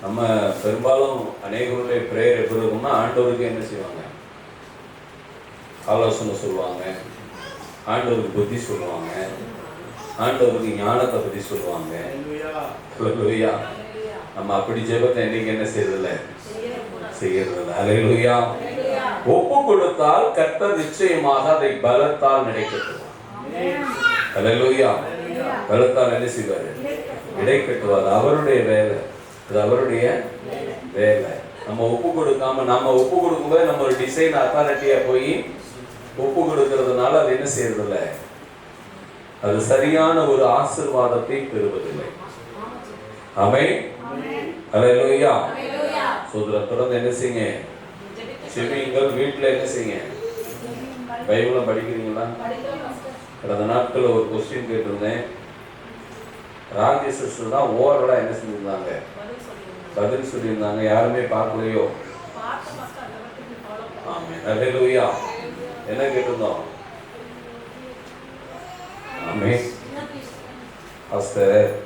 நம்ம பெரும்பாலும் அநேகருடைய பிரேயர் எப்படி இருக்கும்னா, ஆண்டவருக்கு என்ன செய்வாங்க? ஆலோசனை சொல்லுவாங்க, ஆண்டவருக்கு புத்தி சொல்லுவாங்க, ஆண்டவருக்கு ஞானத்தை பற்றி சொல்லுவாங்க. ஹல்லேலூயா. நம்ம அப்படி ஜெபத்தை இன்னைக்கு என்ன செய்யறதில்லை? செய்யறதில்லை. ஹல்லேலூயா. ஒப்பு கொடுத்தால் கர்த்தர் நிச்சயமாக அதை பலத்தால் நினைக்கட்டுவார். ஹல்லேலூயா. பலத்தால் என்ன செய்வார்? இடைக்கட்டுவார். அவருடைய வேலை, அது அவருடைய வேலை. நம்ம ஒப்பு கொடுக்காம, நம்ம ஒப்பு கொடுக்கும்போது நம்ம ஒரு டிசைன் அத்தாரிட்டியா போய் ஒப்பு கொடுக்கறதுனால அது என்ன செய்யறதில்லை? அது சரியான ஒரு ஆசீர்வாதத்தை பெறுவதில்லை. ஆமென். ஹல்லேலூயா. சோதரத்துடன் என்ன செய்யுங்க? செவியுங்கள். வீட்டில் என்ன செய்யுங்க? பைபிளை படிக்கிறீங்களா? கடந்த நாட்கள் ஒரு கொஸ்டின் கேட்டிருந்தேன். ராஜேஷ் தான் ஓவரலா என்ன செஞ்சிருந்தாங்க? பதில் சொல்லியிருந்தாங்க. யாருமே பார்க்கலையோ? ஆமென். ஹல்லேலூயா. என்ன கேட்டிருந்தோம்? ஆமென்.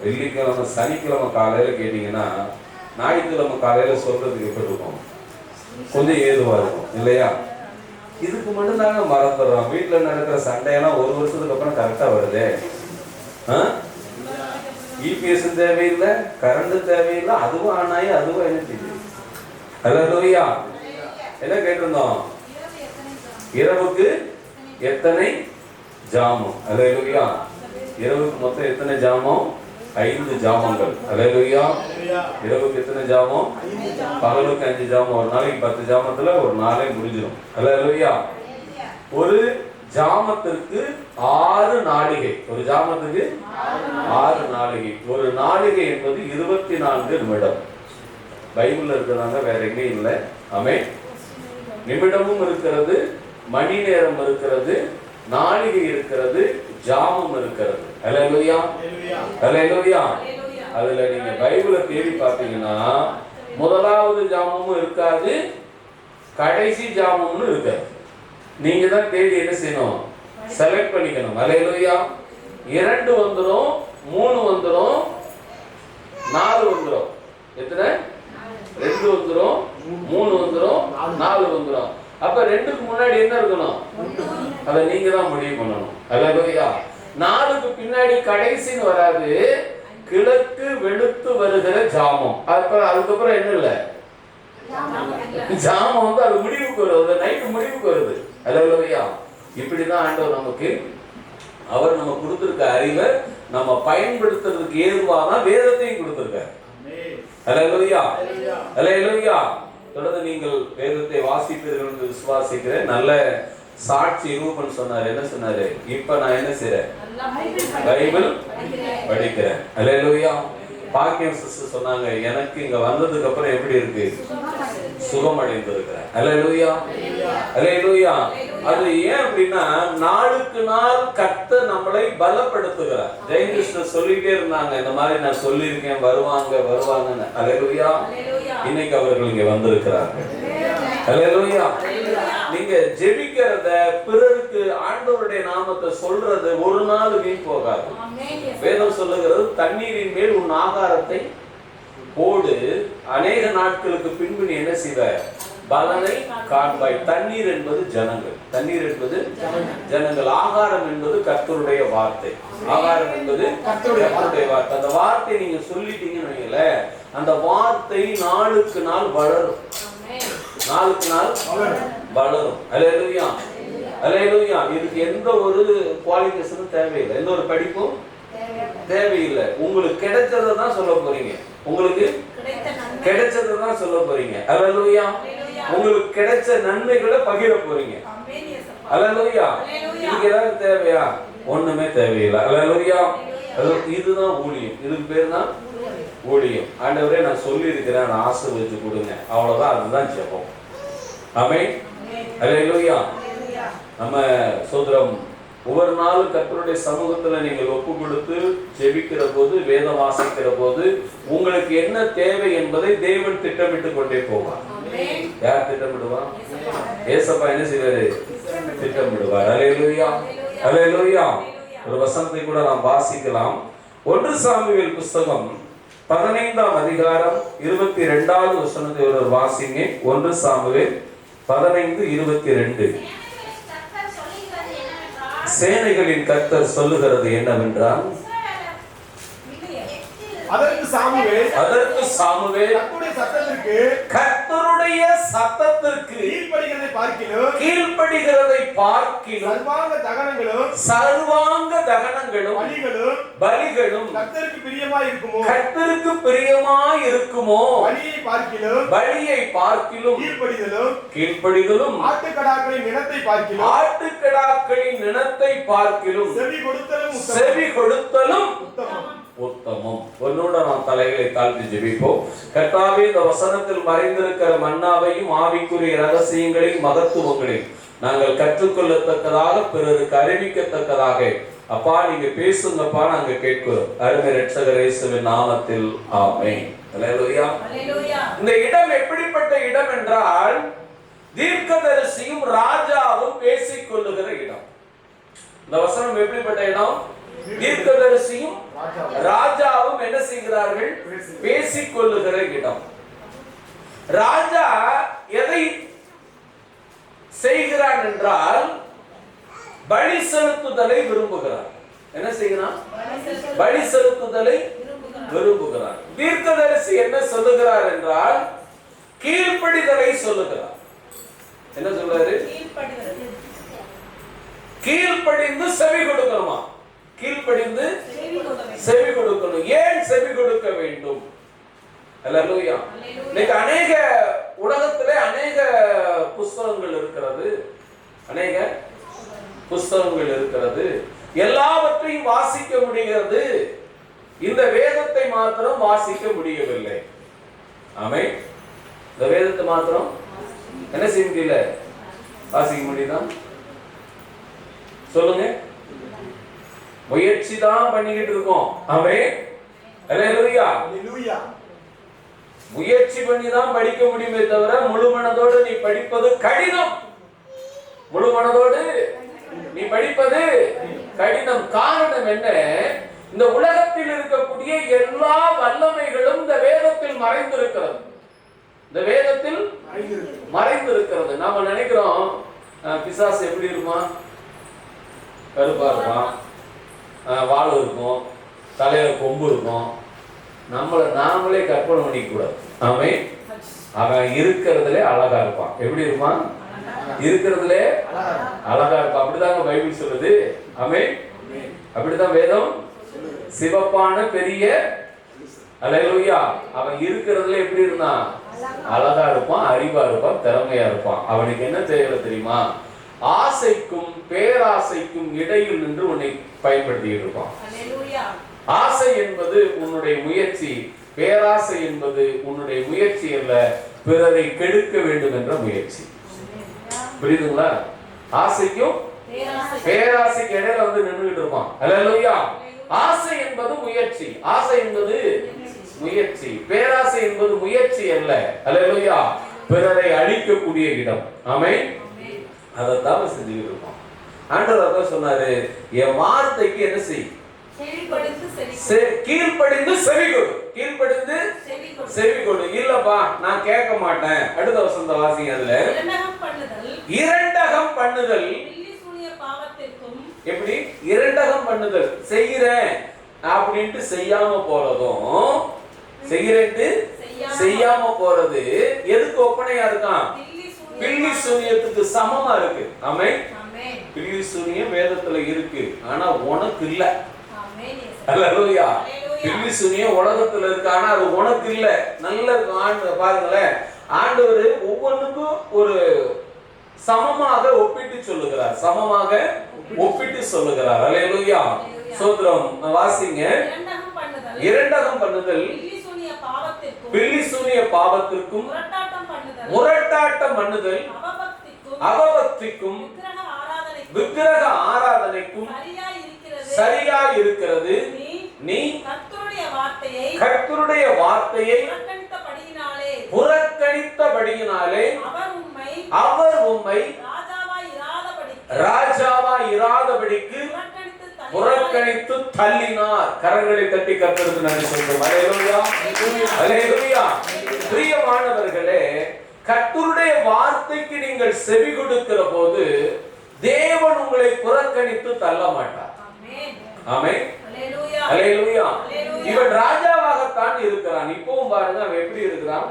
வெள்ளிக்கிழமை சனிக்கிழமை காலையில கேட்டீங்கன்னா ஞாயிற்றுக்கிழமை காலையில சொல்றதுக்கு எப்படி இருக்கும்? கொஞ்சம் ஏதுவா இருக்கும் இல்லையா? இதுக்கு மட்டும் தாங்க மறந்துடுறோம். வீட்டுல நடக்கிற சண்டையெல்லாம் ஒரு வருஷத்துக்கு அப்புறம் கரெக்டா வருது. இபிஎஸ் தேவையில்லை, கரண்ட் தேவையில்லை, அதுவும் ஆனாயி அதுவும் என்ன செய்யுது? ஹல்லேலூயா. என்ன கேட்டிருந்தோம்? இரவுக்கு எத்தனை ஜாமம்? ஹல்லேலூயா. இரவுக்கு மொத்தம் எத்தனை ஜாமம்? 5 ஜாமங்கள். ஹல்லேலூயா. இரவுக்கு எத்தனை ஜாமம்? பகலுக்கு 5 ஜாமம். ஒரு நாளைக்கு 10 ஜாமத்துல ஒரு நாளே முடிஞ்சிடும். ஹல்லேலூயா. ஒரு ஜாமத்திற்கு 6 நாளிகை. ஒரு ஜாமத்துக்கு 6 நாளிகை. ஒரு நாளிகை என்பது 24 நிமிடம். பைபிள்ல இருக்கிறாங்க, வேற எங்கேயும் இல்லை. ஆமென். நிமிடமும் இருக்கிறது, மணி நேரம் இருக்கிறது, நாளிகை இருக்கிறது, ஜாமம் இருக்கிறது. ஹல்லேலூயா. ஹல்லேலூயா. அதுல நீங்க பைபிளை தேடி பார்த்தீங்கன்னா முதலாவது ஜாமமும் இருக்காது, கடைசி ஜாமமும் இருக்காது. நீங்க தான் தேடி என்ன செய்யணும்? செலக்ட் பண்ணிக்கணும். ஹல்லேலூயா. 2 வந்துரும், 3 வந்துரும், 4 வந்துரும். எத்தனை? 2 வந்துரும், 3 வந்துரும், 4 வந்துரும். அப்ப 2க்கு முன்னாடி என்ன இருக்கணும்? அதை நீங்க தான் முடிவு பண்ணணும். ஹல்லேலூயா. 4க்கு பின்னாடி கடைசின்னு வராது, கிழக்கு வெளுத்து வருகிற ஜாமம். அதுக்கப்புறம் என்ன இல்லை? ஜாமம் வந்து அது முடிவுக்கு வருது, நைட்டு முடிவுக்கு வருது. ஹல்லேலூயா. இப்படிதான் ஆண்டவர் நமக்கு, அவர் நம்ம கொடுத்திருக்க அறிவை நம்ம பயன்படுத்துறதுக்கு ஏதுவான வேதத்தையும் கொடுத்திருக்கார். ஹல்லேலூயா. ஹல்லேலூயா. தொடர்ந்து நீங்கள் வேதத்தை வாசிப்பீர்கள் என்று விசுவாசிக்கிறேன். நல்ல சாட்சி ரூபன் சொன்னார். என்ன சொன்னாரு? இப்ப நான் என்ன செய்றேன்? பைபிள் படிக்கிறேன். ஹல்லேலூயா. பாக்கியம் சிஸ்டர் சொன்னாங்க, எனக்கு இங்க வந்ததுக்கு அப்புறம் எப்படி இருக்கு? சுகம் அடைந்திருக்கிறேன். ஹல்லேலூயா. ஹல்லேலூயா. அது ஏன் அப்படின்னா, நாளுக்கு நாள் கர்த்தர் நம்மளை பலப்படுத்துகிறார். ஜெயகிருஷ்ணன் சொல்லிட்டே இருந்தாங்க, இந்த மாதிரி நான் சொல்லியிருக்கேன், வருவாங்க வருவாங்கன்னு. ஹல்லேலூயா. இன்னைக்கு அவர்கள் இங்க வந்திருக்கிறார்கள். ஹல்லேலூயா. நீங்க ஜெபிக்கிறத, பிறருக்கு ஆண்டவருடைய நாமத்தை சொல்றது ஒரு நாள் வீண் போகாது. வேதம் சொல்லுகிறது, தண்ணீரின் மேல் உன் ஆகாரத்தை போடு, அநேக நாட்களுக்கு பின்பு நீ என்ன செய்வ? பலனை காண்பாய். தண்ணீர் என்பது ஜனங்கள். தண்ணீர் என்பது ஜனங்கள். ஆகாரம் என்பது கர்த்தருடைய வார்த்தை. ஆகாரம் என்பது கர்த்தருடைய வார்த்தை. அந்த வார்த்தை நீங்க சொல்லிட்டீங்கன்னு, அந்த வார்த்தை நாளுக்கு நாள் வளரும். நாளுக்கு நாள் வளரும். ஹல்லேலூயா. ஹல்லேலூயா. இதுக்கு எந்த ஒரு குவாலிஃபிகேஷனும் தேவையில்லை, எந்த ஒரு படிப்பும் தேவையில்லை. உங்களுக்கு கிடைச்சதை தான் சொல்ல போறீங்க. உங்களுக்கு கிடைச்சதை தான் சொல்ல போறீங்க. ஹல்லேலூயா. உங்களுக்கு கிடைச்ச நன்மைகளை பகிர போறீங்க. ஹல்லேலூயா. இதுக்கு ஏதாவது தேவையா? ஒண்ணுமே தேவையில்லை. ஹல்லேலூயா. இதுதான் ஊழியம். இதுக்கு பேர் தான் ஊழியம். ஆண்டவரே, நான் சொல்லி இருக்கிறேன், நான் ஆசீர்வதிச்சு கொடுங்க, அவ்வளவுதான். அதுதான் ஜெபம். ஆமென். ஹல்லேலூயா. நம்ம சோதரம் ஒவ்வொரு நாளும் கர்த்தருடைய சமூகத்துல நீங்கள் ஒப்பு கொடுத்து ஜெபிக்கிற போது, வேதம் வாசிக்கிற போது, உங்களுக்கு என்ன தேவை என்பதை தேவன் திட்டமிட்டு கொண்டே போவார். யார் திட்டமிடுவார்? ஏசப்பா என்ன செய்வாரு? திட்டமிடுவார். ஹல்லேலூயா. ஹல்லேலூயா. ஒரு வசனத்தை கூட நாம் வாசிக்கலாம். 1 சாமுவேல் புஸ்தகம் 15ஆம் அதிகாரம் 22வது வசனத்தை ஒரு வாசிங்க. 1 சாமுவேல் 15:22. சேனைகளின் கர்த்தர் சொல்லுகிறது என்னவென்றால், அதற்கு சாமுவேல் கர்த்தருடைய சத்தத்திற்கு கீழ்ப்படிகிறதை பார்க்கிலும் சர்வாங்க தகனங்களும் பலிகளும் கர்த்தருக்கு பிரியமாயிருக்குமோ பலியை பார்க்கிலும் கீழ்ப்படிதலும் ஆட்டுக்கடாக்களின் நினத்தை பார்க்கிலும் செவி கொடுத்தலும் உத்தமம். ஒன்னோட நாம் தலைகளை தாழ்த்தி ஜெபிப்போம். கர்த்தாவே, இந்த வசனத்தில் மறைந்திருக்கிற மன்னாவையும் ஆவிக்குரிய ரகசியங்களையும் மகத்துவங்களையும் நாங்கள் கற்றுக்கொள்ளத்தக்கதாக, பிறருக்கு அறிவிக்கத்தக்கதாக அப்பா நீங்க பேசுங்கப்பா, நாங்க கேட்கிறோம். அருமை இரட்சகர் இயேசுவின் நாமத்தில் ஆமென். அல்லேலூயா. இந்த இடம் எப்படிப்பட்ட இடம் என்றால், தீர்க்கதரிசியும் ராஜாவும் பேசிக் கொள்ளுகிற இடம். இந்த வசனம் எப்படிப்பட்ட இடம்? தீர்க்கதரிசியும் ராஜாவும் என்ன செய்கிறார்கள்? பேசிக் கொள்ளுகிற இடம். ராஜா எதை செய்கிறான் என்றால், பலி செலுத்துதலை விரும்புகிறார். என்ன செய்கிறான்? பலி செலுத்துதலை விரும்புகிறார். தீர்க்கதரிசி என்ன சொல்லுகிறார் என்றால், கீழ்ப்படிதலை சொல்லுகிறார். என்ன சொல்றாரு? கீழ்ப்படிந்து செவி கொடுக்கணுமா? கீழ்ப்படிந்து செவி கொடுக்கணும். ஏன் செவி கொடுக்க வேண்டும்? அல்லேலூயா. இன்னைக்கு அநேக உலகத்திலே அநேக புஸ்தகங்கள் இருக்கிறது, அநேக புஸ்தகங்கள் இருக்கிறது. எல்லாவற்றையும் வாசிக்க முடிகிறது, இந்த வேதத்தை மாத்திரம் வாசிக்க முடியவில்லை. ஆமென். இந்த வேதத்தை மாத்திரம் என்ன செய்ய முடியல? வாசிக்க முடியுதா? சொல்லுங்க. முயற்சி தான் பண்ணிக்கிட்டு இருக்கோம். ஆமென். அல்லேலூயா. முயற்சி பண்ணி தான் படிக்க முடியுமே தவிர முழு மனதோடு நீ படிப்பது கடினம். முழு மனதோடு நீ படிப்பது கடினம். காரணம் என்ன? இந்த உலகத்தில் இருக்கக்கூடிய எல்லா வல்லமைகளும் இந்த வேதத்தில் மறைந்திருக்கிறது. இந்த வேதத்தில் மறைந்திருக்கிறது. நாம நினைக்கிறோம் பிசாசு எப்படி இருப்பான்? கருப்பா இருப்பான், வால் இருக்கும், தலையில கொம்பு இருக்கும். நாமளே கற்பனை பண்ணிக்க கூடாது. ஆமென். அவன் இருக்கிறதுல அழகா இருப்பான். எப்படி இருப்பான்? இருக்கிறதுல அழகா இருப்பான். அப்படிதாங்க பைபிள் சொல்லுது. ஆமென். அப்படிதான் வேதம். சிவப்பான பெரிய அல்லேலூயா. அவன் இருக்கிறதுல எப்படி இருந்தான்? அழகா இருப்பான், அறிவா இருப்பான், திறமையா இருப்பான். அவனுக்கு என்ன தேவை தெரியுமா? ஆசைக்கும் பேராசைக்கும் இடையில் நின்று உன்னை பயன்படுத்திட்டு இருப்பான். ஆசை என்பது உன்னுடைய முயற்சி, பேராசை என்பது உன்னுடைய முயற்சி அல்ல, பிறரை கெடுக்க வேண்டும் என்ற முயற்சி. புரியுதுங்களா? ஆசைக்கும் பேராசைக்கு இடையில வந்து நின்றுகிட்டு இருப்பான். அல்லேலூயா. ஆசை என்பது முயற்சி, ஆசை என்பது முயற்சி, பேராசை என்பது முயற்சி அல்ல. அல்லேலூயா. பிறரை அழிக்கக்கூடிய இடம். ஆமென். அதைத்தான் செஞ்சுக்கிட்டு இருப்பான். ஆண்டவர் அதான் சொன்னாரு, என் வார்த்தைக்கு என்ன செய்? கீழ்ப்படிந்து செவி கொடு. கீழ்ப்படிந்து செவி கொடு. இல்லப்பா நான் கேட்க மாட்டேன். அடுத்த வசந்த வாசிங்க. அதுல இரண்டகம் பண்ணுதல். எப்படி இரண்டகம் பண்ணுதல்? செய்கிறேன் அப்படின்ட்டு செய்யாம போறதும், செய்கிறேன்ட்டு செய்யாம போறது எதுக்கு ஒப்பனையா இருக்கான்? பில்லி சூனியத்துக்கு சமமா இருக்கு. ஆமென். பில்லி சூனியம் வேதத்துல இருக்கு, ஆனா உனக்கு இல்ல. அல்லேலூயா. பில்லி சூனியம் உலகத்துல இருக்கு, ஆனா அது உனக்கு இல்ல. நல்ல பாருங்களேன், ஆண்டவர் ஒவ்வொன்றுக்கும் ஒரு சமமாக ஒப்பிட்டு சொல்லுகிறார். சமமாக ஒப்பிட்டு சொல்லுகிறார். அல்லேலூயா. சோத்ரம் வாசிங்க. இரண்டகம் பண்ணுதல் பில்லி சூனிய பாவத்திற்கும் முரட்டாட்டம் பண்ணுதல் அவபக்திக்கும் விக்கிரக ஆராதனைக்கும் சரியா இருக்கிறது. நீ கர்த்தருடைய வார்த்தையை புறக்கணித்தபடியினாலே அவர் உம்மை ராஜாவாய் இராதபடிக்கு புறக்கணித்து தள்ளினார். கரங்களை தட்டி கர்த்தருக்கு நன்றி சொல்றோம். அல்லேலூயா, அல்லேலூயா. பிரியமானவர்களே, கர்த்தருடைய வார்த்தைக்கு நீங்கள் செவி கொடுக்கிற போது தேவன் உங்களை புறக்கணித்து தள்ள மாட்டார். ஆமென், அல்லேலூயா, அல்லேலூயா. இவன் ராஜாவாகத்தான் இருக்கிறான். இப்பவும் பாருங்க அவன் எப்படி இருக்கிறான்,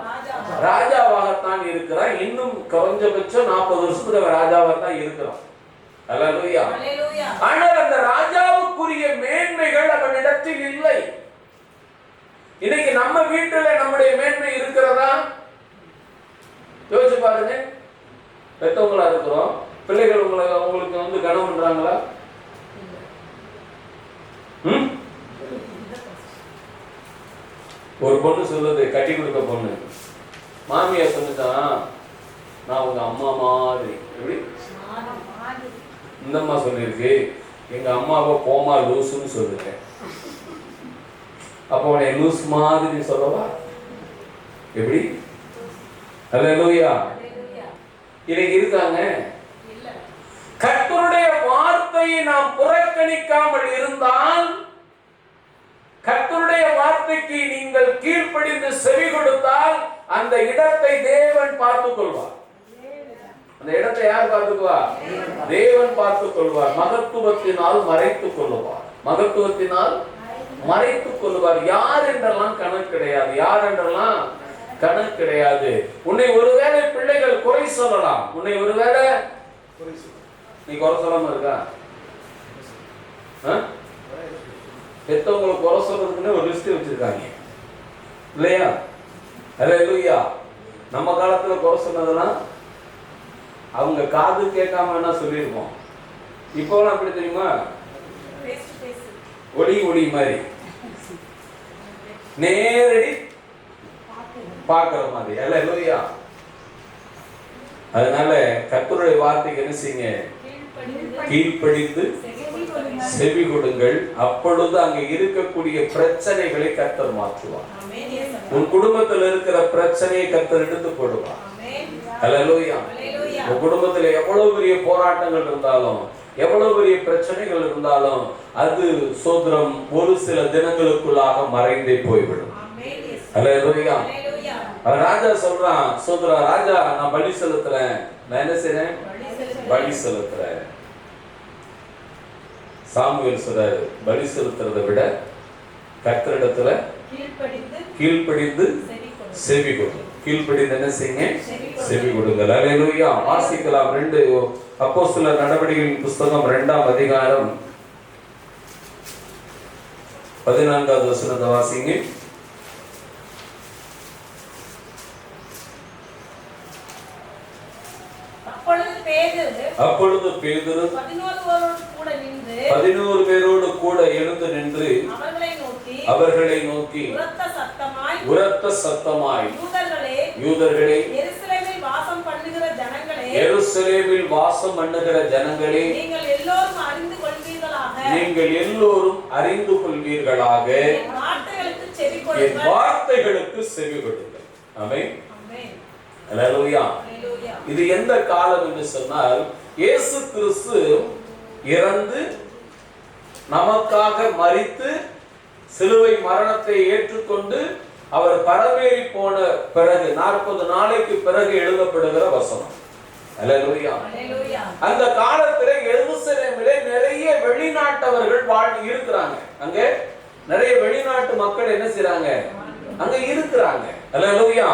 ராஜாவாகத்தான் இருக்கிறான். இன்னும் குறைஞ்சபட்சம் 40 வருஷத்துக்கு அவன் ராஜாவாகத்தான் இருக்கிறான். அல்லேலூயா. ஆனால் அந்த ராஜாவுக்குரிய மேன்மைகள் அவனிடத்தில் இல்லை. இன்னைக்கு நம்ம வீட்டுல நம்முடைய மேன்மை இருக்கிறதா? யோசிச்சு பாருங்க. பெற்றவங்களா இருக்கிறோம், பிள்ளைகள் உங்களுக்கு கனம் பண்றாங்களா? ஒரு பொண்ணு சொல்லுது, கட்டி கொடுக்க பொண்ணு, மாமியார் சொல்லுதான், நான் உங்க அம்மா மாதிரி. எப்படி இந்த அம்மா சொல்லிருக்கு, எங்க அம்மாவை போமா லூசுன்னு சொல்லுங்க. அப்போ உன்னை லூஸ் மாதிரி சொல்லவா? எப்படி? அல்லேலூயா. இன்னைக்கு இருக்காங்க. கர்த்தருடைய வார்த்தையை நாம் புறக்கணிக்காமல் இருந்தால், கர்த்தருடைய வார்த்தைக்கு நீங்கள் கீழ்ப்படிந்து செவி கொடுத்தால், அந்த இடத்தை தேவன் பார்த்துக் கொள்வார். அந்த இடத்தை யார் பார்த்துக்குவார்? தேவன் பார்த்துக் கொள்வார். மகத்துவத்தினால் மறைத்துக் கொள்வார். மகத்துவத்தினால் மறைத்துக் கொள்வார். யார் என்றெல்லாம் கணக்கு கிடையாது. யார் என்றெல்லாம் கணக்கு கிடையாது. உன்னை ஒருவேளை பிள்ளைகள் குறை சொல்லலாம். உன்னை ஒருவேளை நீ குறை சொல்லாம இருக்கா? பெத்தவங்களை குறை சொல்றதுக்குன்னு ஒரு லிஸ்ட் வச்சிருக்காங்க இல்லையா? அல்லேலூயா. நம்ம காலத்துல குறை சொன்னதெல்லாம் அவங்க காது கேட்காம என்ன சொல்லியிருக்கோம். இப்போலாம் எப்படி தெரியுமா? ஒளி ஒளி மாதிரி நேரடி பார்க்கிற மாதிரி. அல்லேலூயா. அதனால கர்த்தருடைய வார்த்தைக்கு என்ன செய்யுங்க? கீழ்ப்படிந்து செவி கொடுங்கள். அப்பொழுது அங்க இருக்கக்கூடிய பிரச்சனைகளை கர்த்தர் மாற்றுவார். உன் குடும்பத்தில் இருக்கிற பிரச்சனையை கர்த்தர் எடுத்து போடுவார். அல்லேலூயா. உன் குடும்பத்துல எவ்வளவு பெரிய போராட்டங்கள் இருந்தாலும், எவ்வளவு பெரிய பிரச்சனைகள் இருந்தாலும், அது சோதரம் ஒரு சில தினங்களுக்குள்ளாக மறைந்தே போய்விடும். அல்லேலூயா. ராஜா சொல்றான், சோதரா ராஜா, நான் பலி செலுத்துறேன். நான் என்ன செய்றேன்? பலி செலுத்துறேன். சாமுவேல் சொல்றாரு, பலி செலுத்துறதை விட கர்த்தரிடத்துல கீழ்ப்படிந்து செவி கொடுங்க. கீழ்ப்படிந்து என்ன செய்யுங்க? செவி கொடுங்க. அல்லேலூயா. வாசிக்கலாம். 2 அப்போஸ்தலர் நடவடிக்கைகளின் புத்தகம் 2ஆம் அதிகாரம் 14வது வசனத்தை வாசிங்க. அப்பொழுது பேதுரு 11 பேரோடு கூட எழுந்து நின்று அவர்களை நோக்கி உரத்த சத்தமாய், யூதர்களே, எருசலேமில் வாசம் பண்ணுகிற ஜனங்களே, நீங்கள் எல்லோரும் அறிந்து கொள்வீர்களாக என் வார்த்தைகளுக்கு செவி கொடுங்கள். ஆமென். அல்லேலூயா. இது எந்த காலம் என்று சொன்னால், இயேசு கிறிஸ்து இறந்து நமக்காக மரித்து சிலுவை மரணத்தை ஏற்றுக்கொண்டு அவர் பரமேறி போன பிறகு 40 நாளைக்கு பிறகு எழுதப்படுகிற வசனம். அல்லேலூயா. அந்த காலத்திலே எருசலேமிலே நிறைய வெளிநாட்டவர்கள் இருக்கிறாங்க. அங்க நிறைய வெளிநாட்டு மக்கள் என்ன செய்றாங்க? அங்க இருக்கிறாங்க. அல்லேலூயா.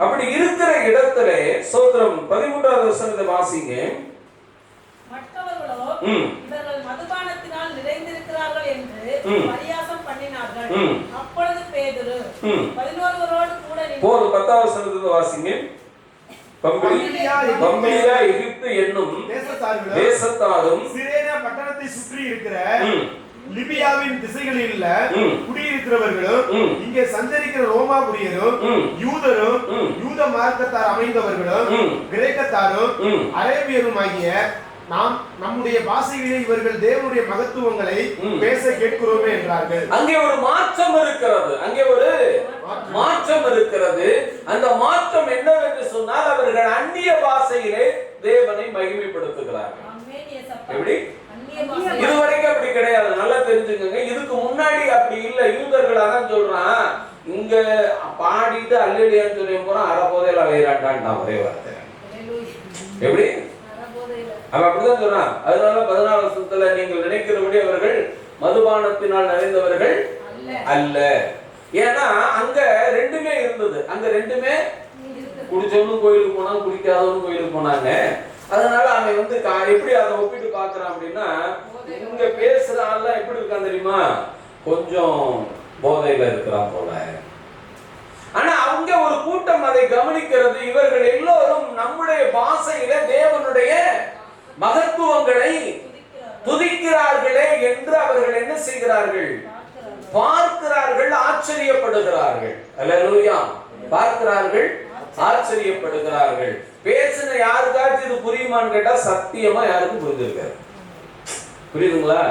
அப்படி இருக்கிற இடத்துல சோதரம் 13வது வசனத்தை வாசிங்க. மற்றவர்களோ இவர்கள் மதுபானத்தினால் நிறைந்திருக்கிறார்கள் என்று பரியாசம் பண்ணினார்கள். அப்பொழுது பேதுரு 11 கூட போது 10வது வசனத்தை வாசிங்க. பம்பிலியா எகிப்து என்னும் தேசத்தாரும் சிரேனா பட்டணத்தை சுற்றி இருக்கிற லிபியாவின் திசைகளில் குடியிருக்கிறவர்களும், இங்கே சஞ்சரிக்கிற ரோமாபுரியரும், யூதரும், யூத மார்க்கத்தார் அமைந்தவர்களும், கிரேக்கத்தாரும், அரேபியரும் ஆகிய நாம் நம்முடைய பாஷைகளிலே இவர்கள் தேவனுடைய மகத்துவங்களை பேச கேட்கிறோமே என்றார்கள். அங்கே ஒரு மாற்றம் இருக்கிறது. அங்கே ஒரு மாற்றம் இருக்கிறது. அந்த மாற்றம் என்னவென்று சொன்னால், அவர்கள் அந்நிய பாஷையிலே தேவனை மகிமைப்படுத்துகிறார்கள். எப்படி? இதுவரைக்கும் அப்படி கிடையாது. நல்லா தெரிஞ்சுக்கங்க. இதுக்கு முன்னாடி அப்படி இல்ல. யூதர்கள் அதான் சொல்றான், இங்க பாடிட்டு அல்லேலூயான்னு சொல்லி போறான், அரை போதையில அலையிறான்டான் ஒரே வார்த்தை. எப்படி அவன் அப்படிதான் சொல்றான். அதனால 14 வருஷத்துல நீங்கள் நினைக்கிறபடி அவர்கள் மதுபானத்தினால் நிறைந்தவர்கள் அல்ல. ஏன்னா அங்க ரெண்டுமே இருந்தது. அங்க ரெண்டுமே குடிச்சவனும் கோயிலுக்கு போனாங்க, குடிக்காதவனும் கோயிலுக்கு போனாங்க. அதனால அவன் வந்து எப்படி அதை ஒப்பிட்டு பாக்குறான் அப்படின்னா, இங்க பேசுற ஆள்லாம் எப்படி இருக்கான் தெரியுமா, கொஞ்சம் போதையில இருக்கிறான் போல. ஆனா அவங்க ஒரு கூட்டம் அதை கவனிக்கிறது. இவர்கள் எல்லோரும் நம்முடைய பாஷையில தேவனுடைய மகத்துவங்களை துதிக்கிறார்களே என்று அவர்கள் என்ன செய்கிறார்கள், பார்க்கிறார்கள், ஆச்சரியப்படுகிறார்கள். அல்லேலூயா. பார்க்கிறார்கள், ஆச்சரியப்படுகிறார்கள். பேசின யாருக்காச்சும் இது புரியுமான்னு கேட்டா சத்தியமா யாருக்கும் புரிஞ்சிருக்காரு. புரியுதுங்களா?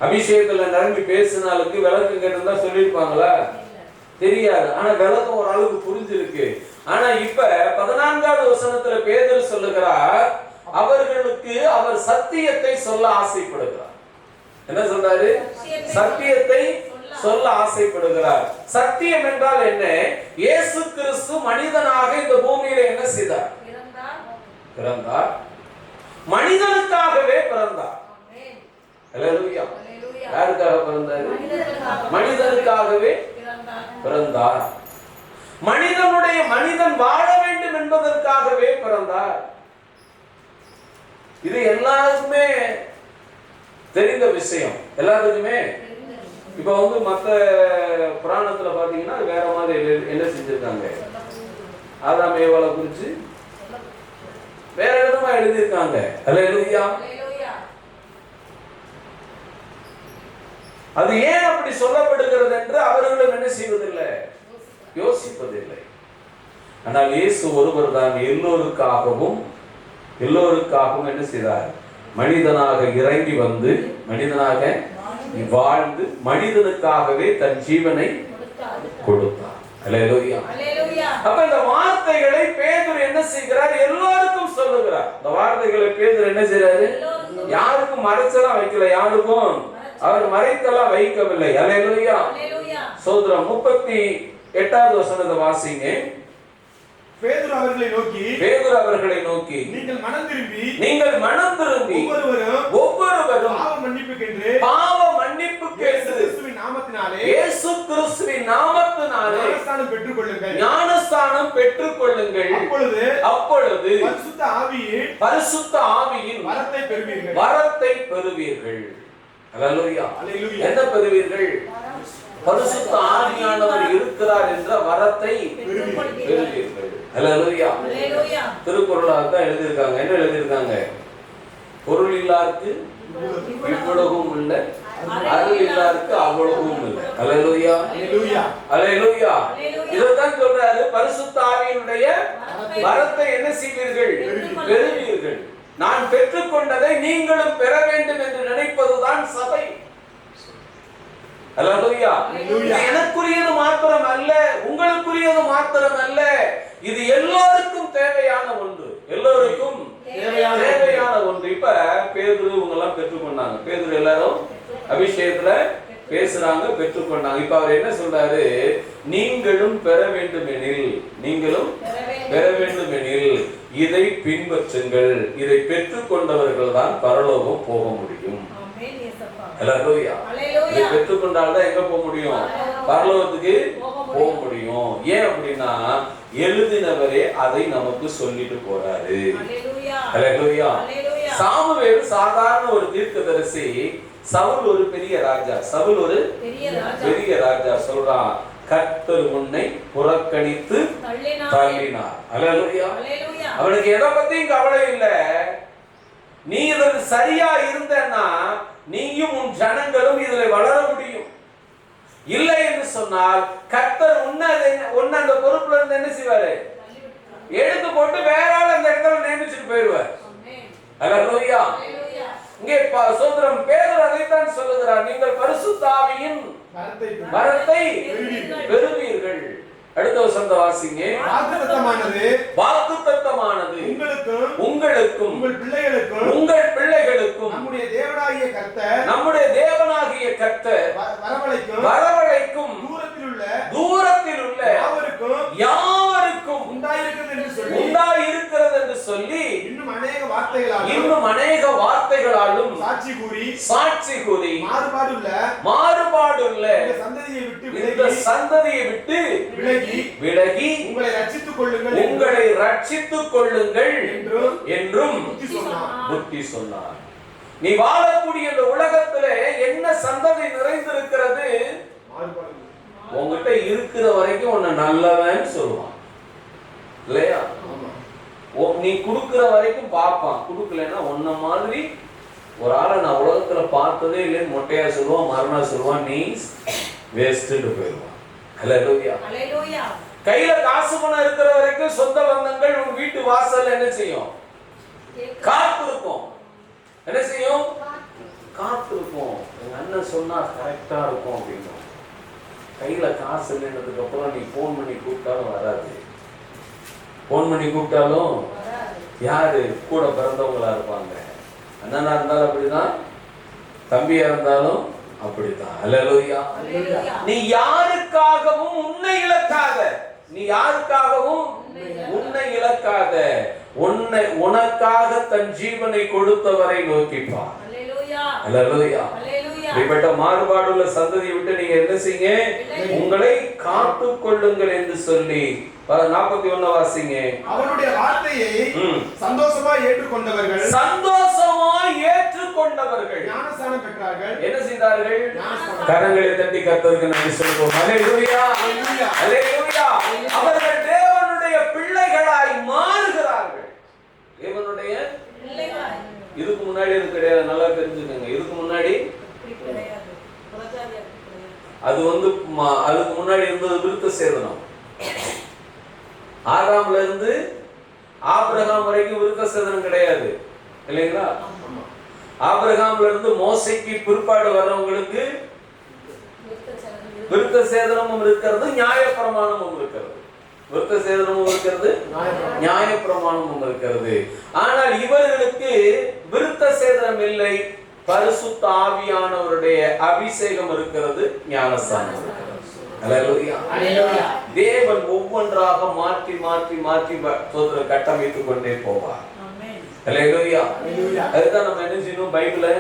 அபிஷேகத்துல நிரம்பி பேசினாலுக்கு விளக்கம் கேட்டிருந்தா சொல்லியிருப்பாங்களா? தெரியாது. ஆனா விளக்கம் ஒரு அளவுக்கு புரிஞ்சிருக்கு. ஆனா இப்ப 14வது வசனத்துல பேதுரு சொல்லுகிறார், அவர்களுக்கு அவர் சத்தியத்தை சொல்ல ஆசைப்படுகிறார். என்ன சொல்றாரு? சத்தியத்தை சொல்ல ஆசைப்படுகிறார். சத்தியம் என்றால் என்ன? இயேசு கிறிஸ்து மனிதனாக இந்த பூமியில என்ன செய்தார்? பிறந்தார். மனிதனுக்காகவே பிறந்தார். அல்லேலூயா. யாருக்காக பிறந்தார்? மனிதனுக்காகவே பிறந்தார். மனிதன் வாழ வேண்டும் என்பதற்காகவே பிறந்தார். இது எல்லாருக்குமே தெரிந்த விஷயம். எல்லாத்துக்குமே இப்ப வந்து மத்த புராணத்துல பாத்தீங்கன்னா வேற மாதிரி என்ன செஞ்சிருக்காங்க, ஆதாம் ஏவாளை குறிச்சு வேற விதமா எழுதியிருக்காங்க. அல்லேலூயா. அது ஏன் அப்படி சொல்லப்படுகிறது என்று அவர்களும் என்ன செய்வதில்லை, யோசிப்பதில்லை. ஆனால் இயேசு ஒருவர் தான் எல்லோருக்காகவும் என்ன செய்தார்? மனிதனாக இறங்கி வந்து மனிதனாக வாழ்ந்து மனிதனுக்காகவே தன் ஜீவனை கொடுத்தார். அல்லேலூயா. அப்ப இந்த வார்த்தைகளை பேதுரு என்ன செய்கிறார்? எல்லோருக்கும் சொல்லுகிறார். இந்த வார்த்தைகளை பேதுரு என்ன செய்றாரு? யாருக்கும் மறைச்சலாம் வைக்கல, யாருக்கும் அவர் மறைத்தலாம் வைக்கவில்லை. அல்லேலூயா. சோதரம் 38வது வசனத்தை வாசிங்க. பேதுரு அவர்களை நோக்கி நீங்கள் மனம் திரும்பி ஒவ்வொருவரும் பாவ மன்னிப்புக்கென்று இயேசு கிறிஸ்துவின் நாமத்தினாலே ஞானஸ்நானம் பெற்றுக்கொள்ளுங்கள். அப்பொழுது பரிசுத்த ஆவியின் வரத்தை பெறுவீர்கள். அல்லேலூயா. என்ன பெறுவீர்கள்? பரிசுத்த ஆவியானவர் இருக்கிறார் என்ற வரத்தை பெறுவீர்கள். அல்லேலூயா. திருக்குறளாக தான் எழுதியிருக்காங்க. என்ன எழுதியிருக்காங்க? பொருள் இல்லாருக்கு இவ்வளவும் இல்லை, அருள் இல்லாருக்கு அவ்வளவும் இல்லை. அல்லேலூயா. அல்லேலூயா. இதைத்தான் சொல்றாரு. பரிசுத்த ஆவியினுடைய வரத்தை என்ன செய்வீர்கள்? பெறுவீர்கள். நான் பெற்றுக்கொண்டதை நீங்களும் பெற வேண்டும் என்று நினைப்பதுதான் சபை. அல்லேலூயா. எனக்குரியது மாத்திரம் அல்ல, உங்களுக்குரியது மாத்திரம் அல்ல, இது எல்லோருக்கும் தேவையான ஒன்று. எல்லோருக்கும் தேவையான ஒன்று. இப்ப பேதுரு இவங்க எல்லாம் பெற்றுக்கொண்டாங்க. பேதுரு எல்லாரும் அபிஷேகத்துல பேசுறாங்க, பெற்றுக்கொண்டாங்க. இப்ப அவர் என்ன சொல்றாரு? நீங்களும் பெற வேண்டுமெனில் இதை பின்பற்றுங்கள். இதை பெற்றுக்கொண்டவர்கள் தான் பரலோகம் போக முடியும். அல்லேலூயா. இதை பெற்றுக்கொண்டால்தான் எங்க போக முடியும்? பரலோகத்துக்கு போக முடியும். ஏன் அப்படின்னா எழுதினவரே அதை நமக்கு சொல்லிட்டு போறாரு. அல்லேலூயா. சாமுவேல் சாதாரண ஒரு தீர்க்கதரிசி. சவுல் ஒரு பெரிய ராஜா. சொல்றான், கர்த்தர் உன்னை புறக்கணித்து தள்ளினார். அல்லேலூயா. அவனுக்கு எதை பத்தியும் கவலை இல்லை. நீ இதற்கு சரியா இருந்தன்னா நீயும் உன் ஜனங்களும் இதில் வளர முடியும். இல்லை என்று சொன்னால் கர்த்தர் உன்னை அந்த பொறுப்புல இருந்து என்ன செய்வாரு? எடுத்து போட்டு வேற ஆள் அந்த இடத்துல நியமிச்சுட்டு போயிடுவார். அல்லேலூயா. இங்கே சோதரம் பேதுரு அதைத்தான் சொல்லுகிறார். நீங்கள் பரிசுத்த ஆவியின் வரத்தை பெறுவீர்கள். அடுத்த வசனத்தை வாசிங்க. வாக்குத்தத்தமானது உங்களுக்கும் உங்கள் பிள்ளைகளுக்கும் நம்முடைய தேவனாகிய கர்த்தர் வரவழைக்கும் தூரத்தில் உள்ள யாவருக்கும் உண்டாயிருக்கிறது என்று சொல்லி இன்னும் அநேக வார்த்தைகளாலும் சாட்சி கூறி மாறுபாடுள்ள இந்த சந்ததியை விட்டு விலகி உங்களை ரட்சித்துக் கொள்ளுங்கள் என்றும் புத்தி சொன்னார். நீ வாழக்கூடிய இந்த உலகத்துல என்ன சந்ததி நிறைந்திருக்கிறது? உங்ககிட்ட இருக்கிற வரைக்கும் உன்னை நல்லவன் சொல்லுவான் இல்லையா? நீ கொடுக்கிற வரைக்கும் பார்ப்பான். கொடுக்கலன்னா உன்ன மாதிரி ஒரு ஆளை நான் உலகத்துல பார்த்ததே இல்லைன்னு மொட்டையா சொல்லுவான், மரணா சொல்லுவான், நீ வேஸ்ட்னு போயிடுவான். ஹல்லேலூயா. கையில காசு பணம் இருக்கிற வரைக்கும் சொந்த பந்தங்கள் உன் வீட்டு வாசல்ல என்ன செய்யும்? காத்திருக்கும். என்ன செய்யும்? காத்திருக்கும். எங்க அண்ணன் சொன்னா கரெக்டா இருக்கும் அப்படின்னு. கையில காசு இல்லைன்றதுக்கு அப்புறம் நீ போன் பண்ணி கூப்பிட்டாலும் வராது. போன் பண்ணி கூப்பிட்டாலும் யாரு கூட பிறந்தவங்களா இருப்பாங்க. அண்ணனா இருந்தாலும் அப்படிதான், தம்பியா இருந்தாலும் அப்படிதான். ஹல்லேலூயா. நீ யாருக்காகவும் உன்னை இழக்காத. நீ யாருக்காகவும் உன்னை இழக்காத. உனக்காக தன் ஜீவனை கொடுத்தவரை நோக்கிப்பார். ஹல்லேலூயா. இப்படிப்பட்ட மாறுபாடுள்ள சந்ததியை விட்டு நீங்க என்ன செய்யுங்க? உங்களை காத்துக் கொள்ளுங்கள் என்று சொல்லி 41 வாசிங்க. அவருடைய வார்த்தையை சந்தோஷமாய் ஏற்றுக்கொண்டவர்கள் ஞானஸ்நானம் பெற்றார்கள். என்ன செய்தார்கள்? கரங்களை தட்டி கர்த்தருக்கு நன்றி சொல்லுவோம். ஹல்லேலூயா. ஹல்லேலூயா. அவர்கள் தேவனுடைய பிள்ளைகளாய் மாறுகிறார்கள். தேவனுடைய பிள்ளைகளாய். இதுக்கு முன்னாடி இது கிடையாது. நல்லா தெரிஞ்சுக்கங்க. இதுக்கு முன்னாடி அது அதுக்கு முன்னாடி இருந்தது விருத்த சேதனம். ஆதாம்ல இருந்து ஆபிரகாம் வரைக்கும் விருத்த சேதனம் கிடையாது இல்லைங்களா? ஆபிரகாம்ல இருந்து மோசைக்கு பிற்பாடு வர்றவங்களுக்கு விருத்த சேதனமும் இருக்கிறது, நியாயப்பிரமாணமும் இருக்கிறது. விருத்த சேதனமும் இருக்கிறது, நியாயப்பிரமாணமும் இருக்கிறது. ஆனால் இவர்களுக்கு விருத்த சேதனம் இல்லை, பரிசுத்த ஆவியானவருடைய அபிஷேகம் இருக்கிறது, ஞானஸ்நானம் இருக்கிறது. ஹல்லேலூயா. தேவன் ஒவ்வொன்றாக மாற்றி மாற்றி மாற்றி கட்டமைத்துக் கொண்டே போவார். ஹல்லேலூயா. அதுதான் நம்ம என்ன செய்யணும்? பைபிளை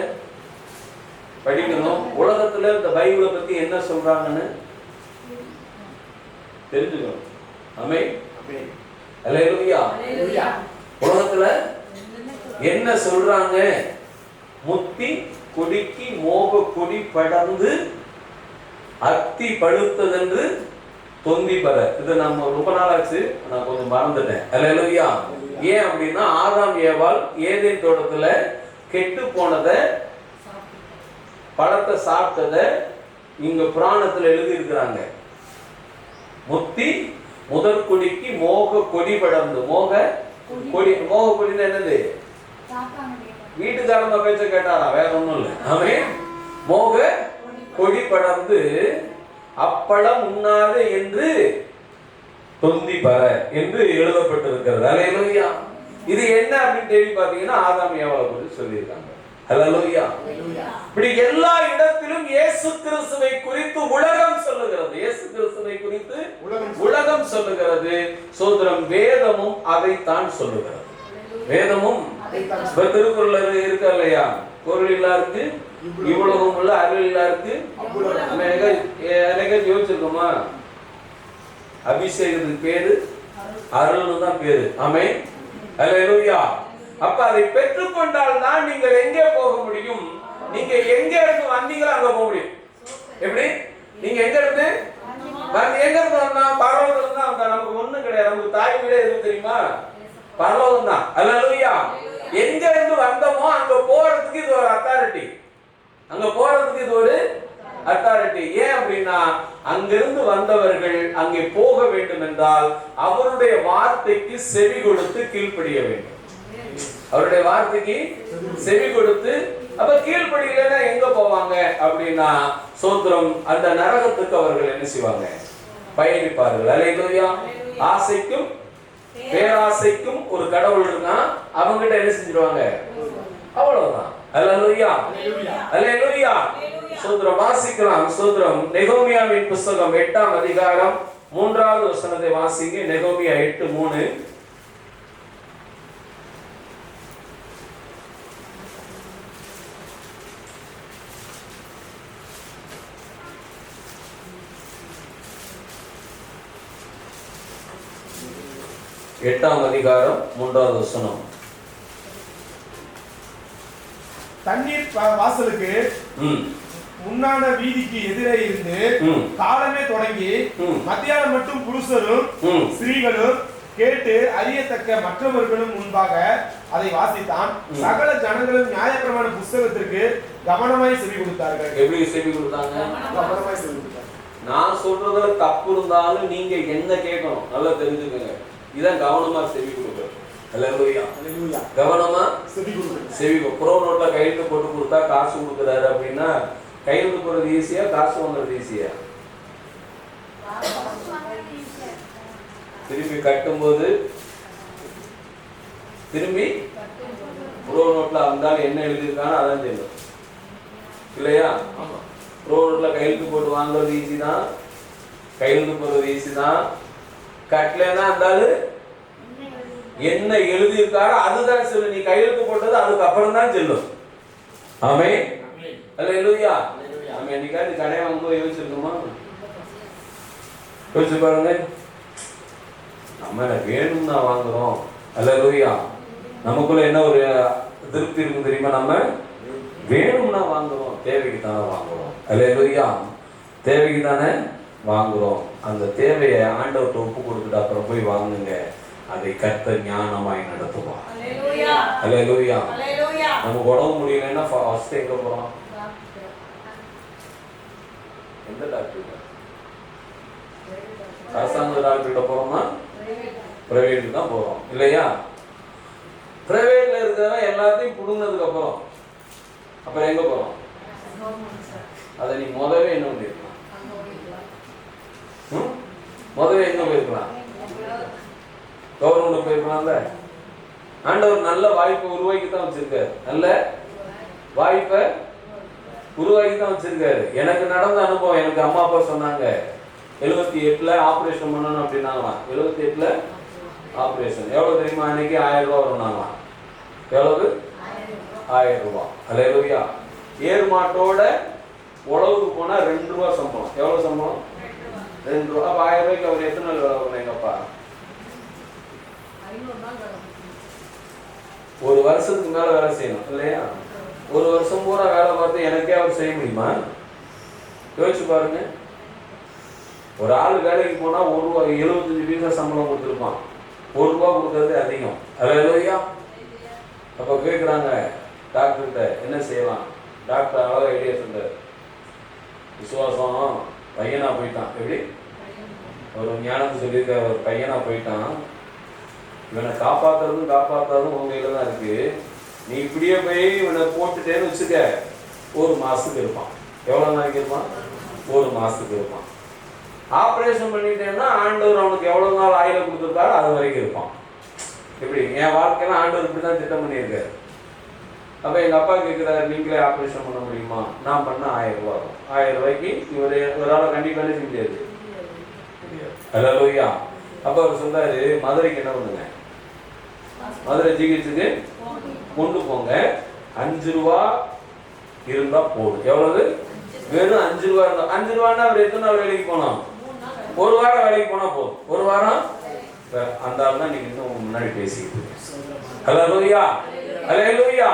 படிக்கணும். உலகத்துல இந்த பைபிளை பத்தி என்ன சொல்றாங்கன்னு தெரிஞ்சுக்கணும். ஆமென். ஹல்லேலூயா. உலகத்துல என்ன சொல்றாங்க? முத்தி கொடிக்கு மோக கொடி படர்ந்து அத்தி பழுத்ததென்று தொந்தி பர. இது நம்ம ரொம்ப நாளாச்சு, நான் கொஞ்சம் மறந்துட்டேன். ஹல்லேலூயா. ஏன் அப்படின்னா ஆதாம் ஏவாள் ஏதேன் தோட்டத்துல கெட்டு போனத பழத்தை சாப்பிட்டத இங்க புராணத்துல எழுதி இருக்கிறாங்க. முத்தி முதற் கொடிக்கு மோக கொடி படர்ந்து. மோக கொடின்னு என்னது? வீட்டுக்காரங்க பேச்ச கேட்டாரா? வேற ஒண்ணும் இல்லை. அவன் மோக கொடி படர்ந்து அப்பளம் உண்ணாது என்று தொந்தி பர என்று எழுதப்பட்டிருக்கிறது. ஹல்லேலூயா. இது என்ன அப்படின்னு தேடி பார்த்தீங்கன்னா ஆதாம் ஏவாளை குறித்து சொல்லியிருக்காங்க. ஹல்லேலூயா. இப்படி எல்லா இடத்திலும் இயேசு கிறிஸ்துவை குறித்து உலகம் சொல்லுகிறது. இயேசு கிறிஸ்துவை குறித்து உலகம் சொல்லுகிறது. சோதரம் வேதமும் அதைத்தான் சொல்லுகிறது. வேதமும் திருக்குறள் இருக்க இல்லையா? பொருள் இல்லாருக்கு இவ்வளவும் உள்ள அருள் இல்லாருக்கு யோசிச்சிருக்கோமா? அபிஷேகத்துக்கு பேரு அருள்னு தான் பேரு. ஆமென். ஹல்லேலூயா. அப்ப அதை பெற்றுக்கொண்டால் தான் நீங்கள் எங்கே போக முடியும்? நீங்க எங்க இருந்து வந்தீங்களோ அங்க போக முடியும். எப்படி? நீங்க எங்க இருந்து வந்தா? பரலோகத்துல தான் வந்தா. நமக்கு ஒண்ணும் கிடையாது. நமக்கு தாய் வீடே எது தெரியுமா? பரலோகம் தான். ஹல்லேலூயா. எங்க இருந்து வந்தோமோ அங்க போறதுக்கு இது ஒரு அத்தாரிட்டி. அங்க போறதுக்கு இது ஒரு அத்தாரிட்டி. ஏன் அப்படின்னா அங்கிருந்து வந்தவர்கள் அங்கே போக வேண்டும் என்றால் அவருடைய வார்த்தைக்கு செவி கொடுத்து கீழ்ப்படிய வேண்டும். அவருடைய வார்த்தைக்கு செவி கொடுத்து, அப்ப கீழ்ப்படியலைன்னா எங்க போவாங்க அப்படின்னா சோத்திரம் அந்த நரகத்துக்கு அவர்கள் என்ன செய்வாங்க? பயணிப்பார்கள். அல்லேலூயா. ஆசைக்கும் பேராசைக்கும் ஒரு கடவுள் இருக்கான், அவங்கிட்ட என்ன செஞ்சிருவாங்க, அவ்வளவுதான். அல்லேலூயா, அல்லேலூயா. சோதரம் வாசிக்கலாம். சோதரம் நெகோமியாவின் புஸ்தகம் 8ஆம் அதிகாரம் 3வது வசனத்தை வாசிங்க. நெகோமியா 8:3. எட்டாம் அதிகாரம் 3வது வசனம். தண்ணீர் வாசலுக்கு முன்னான வீதிக்கு எதிரே இருந்து காலமே தொடங்கி மத்தியானம் மட்டும் புருஷரும் ஸ்திரீகளும் கேட்டு அறியத்தக்க மற்றவர்களும் முன்பாக அதை வாசித்தான். சகல ஜனங்களும் நியாயப்பிரமாண புஸ்தகத்திற்கு கவனமாய் செவி கொடுத்தார்கள். எப்படி செவி கொடுத்தாங்க? கவனமாய் செவி கொடுத்தாங்க. நான் சொல்றதுல தப்பு இருந்தாலும் நீங்க என்ன கேட்கணும், நல்லா தெரிஞ்சுக்கோங்க. இதான் கவனமா செவி கொடுக்குறது. அல்லேலூயா, அல்லேலூயா. கவனமா செவி கொடுக்குறது. செவி ப்ரோ நோட்ல கையெழுத்து போட்டு கொடுத்தா காசு கொடுக்குறாரு அப்படின்னா கையெழுத்து போடுறது ஈஸியா, காசு வாங்குறது ஈஸியா? திரும்பி கட்டும்போது திரும்பி ப்ரோ நோட்ல வந்தாலும் என்ன எழுதியிருக்கானோ அதான் தெரியும் இல்லையா? ப்ரோ நோட்ல கையெழுத்து போட்டு வாங்குறது ஈஸி தான், கையெழுத்து போடுறது ஈஸி தான். கட்டலன்னா இருந்தாலும் என்ன எழுதியிருக்காரோ அதுதான் சொல்லு. நீ கையெழுத்து போட்டது அதுக்கு அப்புறம் தான் செல்லும். ஆமென், அல்லேலூயா. நம்ம என்னைக்காவது கடை வாங்கும்போது யோசிச்சிருக்கோமா? யோசிச்சு பாருங்க. நம்ம வேணும் தான் வாங்குறோம். அல்லேலூயா. நமக்குள்ள என்ன ஒரு திருப்தி இருக்கும் தெரியுமா? நம்ம வேணும்னா வாங்குறோம், தேவைக்கு தானே வாங்குறோம். அல்லேலூயா. தேவைக்கு தானே வாங்குறோம். அந்த தேவையை ஆண்டவர்கிட்ட ஒப்பு கொடுத்துட்டு அப்புறம் போய் வாங்குங்க. அதை கர்த்தர் ஞானமாய் நடத்துவார். அல்லேலூயா, அல்லேலூயா. நமக்கு உடம்பு முடியலன்னா ஃபர்ஸ்ட் எங்க போறோம்? எந்த டாக்டர்? அரசாங்க டாக்டர்கிட்ட போறோமா? பிரைவேட்டுக்கு தான் போறோம் இல்லையா? பிரைவேட்ல இருக்கிறவன் எல்லாத்தையும் புடுங்கினதுக்கு அப்புறம் எங்க போறோம்? அதை நீ முதவே என்ன பண்ணிருக்கலாம்? முதவே எங்க போயிருக்கலாம்? கவர்மெண்ட் போயிருக்கலாம்ல. ஆண்டவர் நல்ல வாய்ப்பை உருவாக்கி தான் வச்சிருக்காரு. நல்ல வாய்ப்பை உருவாக்கி தான் வச்சிருக்காரு. எனக்கு நடந்த அனுபவம், எனக்கு அம்மா அப்பா சொன்னாங்க 78ல ஆப்ரேஷன் பண்ணணும் அப்படின்னாங்களாம். 78ல ஆப்ரேஷன். எவ்வளவு தெரியுமா? அன்னைக்கு 1000 ரூபா வரும்னாங்களாம். எவ்வளவு? 1000 ரூபா. அல்லேலூயா. ஏர் மாட்டோட உழவுக்கு போனா 2 ரூபா சம்பளம். எவ்வளவு சம்பளம்? 2 ரூபா. அப்ப 1000 ரூபாய்க்கு அவர் எத்தனை நாள் வேலை பண்ண? எங்கப்பா ஒரு வருஷத்துக்கு மேல வேலை செய்யணும் இல்லையா? ஒரு வருஷம் பூரா வேலை பார்த்து எனக்கே அவர் செய்ய முடியுமா? யோசிச்சு பாருங்க. ஒரு ஆள் வேலைக்கு போனா 1 ரூபா 75 பைசா சம்பளம் கொடுத்துருப்பான். 1 ரூபா கொடுக்கறது அதிகம். அல்லேலூயா. அப்ப கேட்குறாங்க டாக்டர்கிட்ட, என்ன செய்யலாம்? டாக்டர் அழகா ஐடியா சொல்றாரு. விசுவாசம் பையனா போயிட்டான். எப்படி? ஒரு ஞானத்தை சொல்லியிருக்க, ஒரு பையனா போயிட்டான். இவனை காப்பாத்துறதும் உங்க கையில தான் இருக்கு. நீ இப்படியே போய் இவனை போட்டுட்டேன்னு வச்சுக்க, 1 மாசத்துக்கு இருப்பான். எவ்வளவு நாளைக்கு இருப்பான்? 1 மாசத்துக்கு இருப்பான். ஆப்ரேஷன் பண்ணிட்டேன்னா ஆண்டவர் அவனுக்கு எவ்வளவு நாள் ஆயுள கொடுத்துருக்காரோ அது வரைக்கும் இருப்பான். எப்படி? என் வாழ்க்கையெல்லாம் ஆண்டவர் இப்படிதான் திட்டம் பண்ணியிருக்காரு. அப்ப எங்க அப்பா கேட்கிறாரு, நீங்களே ஆப்ரேஷன் பண்ண முடியுமா? நான் பண்ண 1000 ரூபா வரும். 1000 ரூபாய்க்கு இவரு ஒரு ஆளை கண்டிப்பா செய்ய முடியாது. அல்லேலூயா. அப்ப அவர் சொல்றாரு, மதுரைக்கு என்ன பண்ணுங்க, மதுரை ஜிஹெச்சுக்கு கொண்டு போங்க. 5 ரூபா இருந்தா போதும். எவ்வளவு? வெறும் 5 ரூபா இருந்தா. 5 ரூபான்னா அவர் எத்தனை நாள் வேலைக்கு போனோம்? 1 வாரம் வேலைக்கு போனா போதும். 1 வாரம் அந்த ஆள் தான் நீங்க இன்னும் முன்னாடி பேசிக்கிட்டு இருக்கீங்க. அல்லேலூயா, அல்லேலூயா.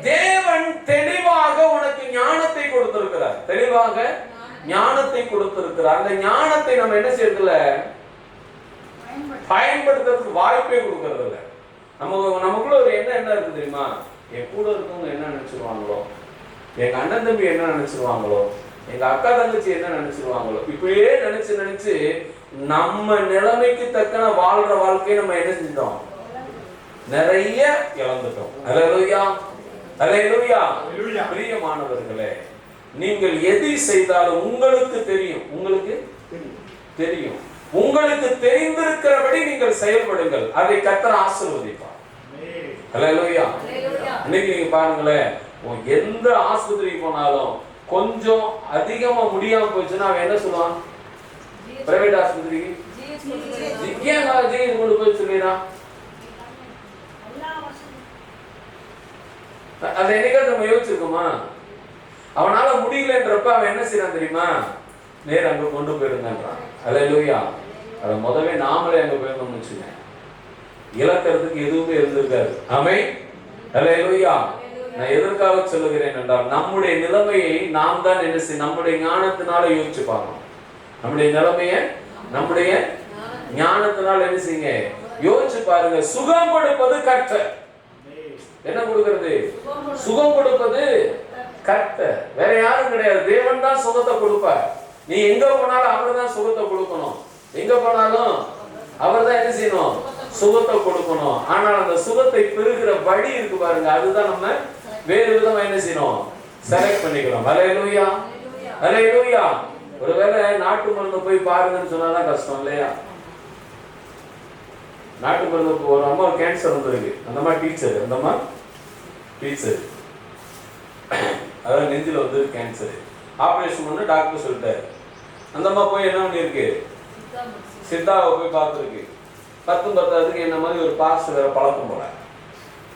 தேவன் தெளிவாக உனக்கு ஞானத்தை கொடுத்திருக்கிறார். தெளிவாக ஞானத்தை கொடுத்திருக்கிறார். அந்த ஞானத்தை நம்ம என்ன செய்யறதில்ல, பயன்படுத்துறதுக்கு வாய்ப்பே கொடுக்கறது இல்லை. நமக்குள்ள ஒரு என்ன இருக்கு தெரியுமா? என் கூட இருக்கவங்க என்ன நினைச்சிருவாங்களோ, எங்க அண்ணன் தம்பி என்ன நினைச்சிருவாங்களோ, எங்க அக்கா தங்கச்சி என்ன நினைச்சிருவாங்களோ, இப்படியே நினைச்சு நம்ம நிலைமைக்கு தக்கன வாழ்ற வாழ்க்கையை நம்ம என்ன செஞ்சிட்டோம்? நிறைய இழந்துட்டோம். அல்லேலூயா, அல்லேலூயா. பிரியமானவர்களே, நீங்கள் எதை செய்தாலும் உங்களுக்கு தெரியும். உங்களுக்கு தெரியும். உங்களுக்கு தெரிந்திருக்கிறபடி நீங்கள் செயல்படுங்கள், அதை கர்த்தர் ஆசீர்வதிப்பார். ஹல்லேலூயா. இன்னைக்கு நீங்க பாருங்களேன், எந்த ஆஸ்பத்திரிக்கு போனாலும் கொஞ்சம் அதிகமா முடியாம போச்சுன்னா அவன் என்ன சொல்லுவான்? பிரைவேட் ஆஸ்பத்திரிக்கு கொண்டு போய் சொல்லிடுறான். அதை என்னைக்காவது நம்ம யோசிச்சிருக்கோமா? அவனால முடியலன்றப்ப அவன் என்ன செய்யறான் தெரியுமா? நேர அங்க கொண்டு போயிடுங்கன்றான். ஹல்லேலூயா. அதை முதவே நாமளே அங்க போயிருந்தோம்னு வச்சுங்க, இழக்கிறதுக்கு எதுவுமே இருந்திருக்காரு. ஆமென். ஹல்லேலூயா. நான் எதற்காக சொல்லுகிறேன் என்றால், நம்முடைய நிலைமையை நாம் தான் என்ன செய்ய, நம்முடைய ஞானத்தினால யோசிச்சு பார்க்கணும். நம்முடைய நிலைமையை நம்முடைய ஞானத்தினால என்ன செய்யுங்க, யோசிச்சு பாருங்க. சுகம் கொடுப்பது கர்த்தர். என்ன கொடுக்கிறது? சுகம் கொடுப்பது கர்த்தர், வேற யாரும் கிடையாது. தேவன் தான் சுகத்தை கொடுப்பார். நீ எங்க போனாலும் அவர் தான் சுகத்தை கொடுக்கணும். எங்க போனாலும் அவர் தான் என்ன செய்யணும்? சுகத்தை கொடுக்கணும். ஆனால் அந்த சுகத்தை பெறுகிற வழி இருக்கு பாருங்க, அதுதான் நம்ம வேறு விதமா என்ன செய்யணும், செலக்ட் பண்ணிக்கிறோம். ஹல்லேலூயா. ஹல்லேலூயா. ஒருவேளை நாட்டு மருந்து போய் பாருங்கன்னு சொன்னாதான் கஷ்டம் இல்லையா? நாட்டு மருந்து ஒரு அம்மா கேன்சர் வந்திருக்கு, அந்த மாதிரி டீச்சர் அதாவது நெஞ்சில வந்து கேன்சர், ஆபரேஷன் பண்ண டாக்டர் சொல்லிட்டாரு. அந்த அம்மா போய் என்ன பண்ணிருக்கு, சித்தாவை போய் பார்த்துருக்கு. 10 என்ன மாதிரி ஒரு பாஸ்டர் வேற பழக்கம் போல